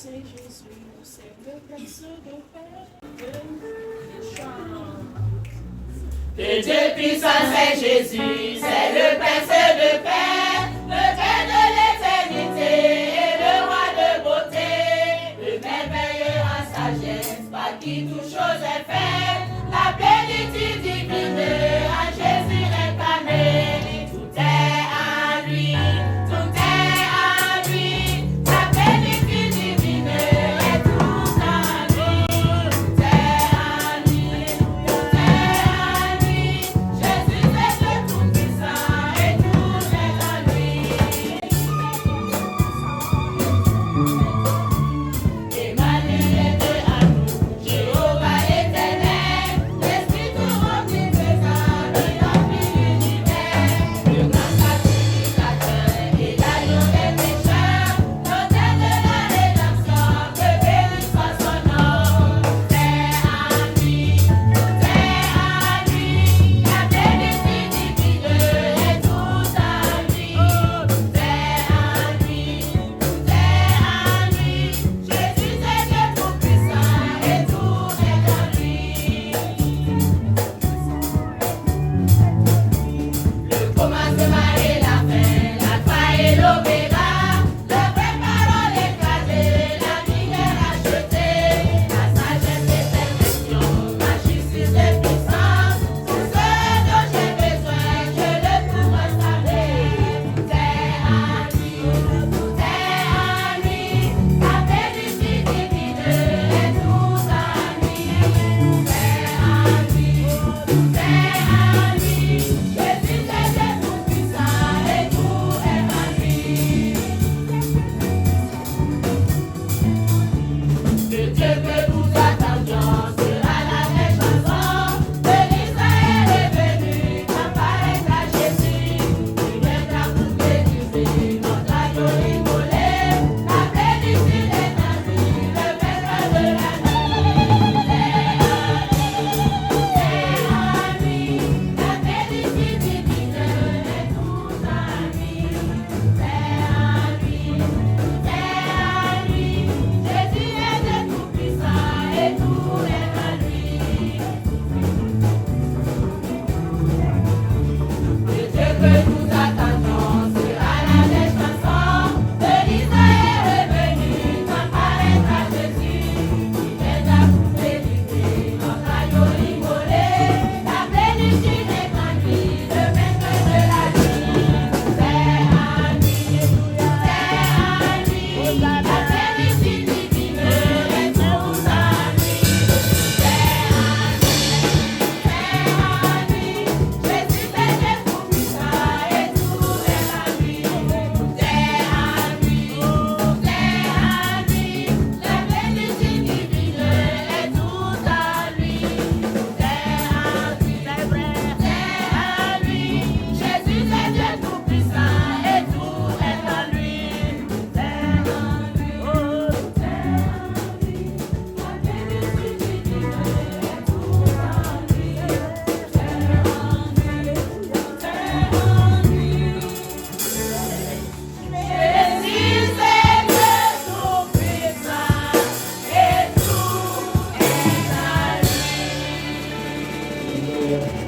c'est Jésus, c'est le Prince de paix. Que Dieu puissant, c'est Jésus, c'est le Prince de paix, le Dieu de l'éternité et le roi de beauté, le merveilleux en sagesse, par qui toute chose est faite, la plénitude divine en Jésus incarné, tout est en lui, tout est en lui, la plénitude divine est tout en lui, tout est en lui, tout est en lui, Jésus est le tout-puissant et tout est en lui. Emmanuel est à nous, Jéhovah éternel, l'Esprit tout omniprésent, il remplit l'univers, le grand sacrificateur et l'agneau des pécheurs, l'autel de la rédemption, que béni soit son nom. Tout est en lui, tout est en lui, la plénitude divine est tout en lui, tout est en lui, tout est en lui, Jésus est Dieu tout-puissant et tout est en lui. Le commencement et la fin, l'alpha et l'oméga, le vrai parole écrasée, la lumière achetée, la sagesse et perfection, ma justice et puissance, tout ce dont j'ai besoin, je le trouve en sa main. Tout est en lui, tout est en lui, la plénitude divine est tout en lui. Tout est en lui, tout est en lui, Jésus est Dieu tout-puissant et tout est en lui. Le Dieu que nous attendions sera la vraie chanson, de l'Israël est venu, apparaîtra Jésus, il viendra pour délivrer notre agneau immolé, la plénitude est en lui, le maître de la nuit. Tout est en lui, la plénitude divine est tout en lui, tout est en lui, tout est en lui, Jésus est Dieu tout-puissant et tout est en lui. Le Dieu que nous attendons sera la vraie chanson, de l'Israël est venu, apparaîtra Jésus, il viendra pour délivrer notre agneau immolé, la plénitude est en lui, le maître de la vie. Tout est en lui, tout est en lui, la plénitude divine est tout en lui. Tout est en lui, Jésus est Dieu tout-puissant et tout est en lui. Tout est en lui, tout est en lui, la plénitude divine est tout en lui. Tout est en lui, tout est en lui, Jésus est Dieu tout-puissant et tout est en lui. Tout est en lui, tout est en lui, la plénitude divine est tout en lui. Tout est en lui, tout est en lui. Jésus est Dieu tout-puissant et tout est en lui.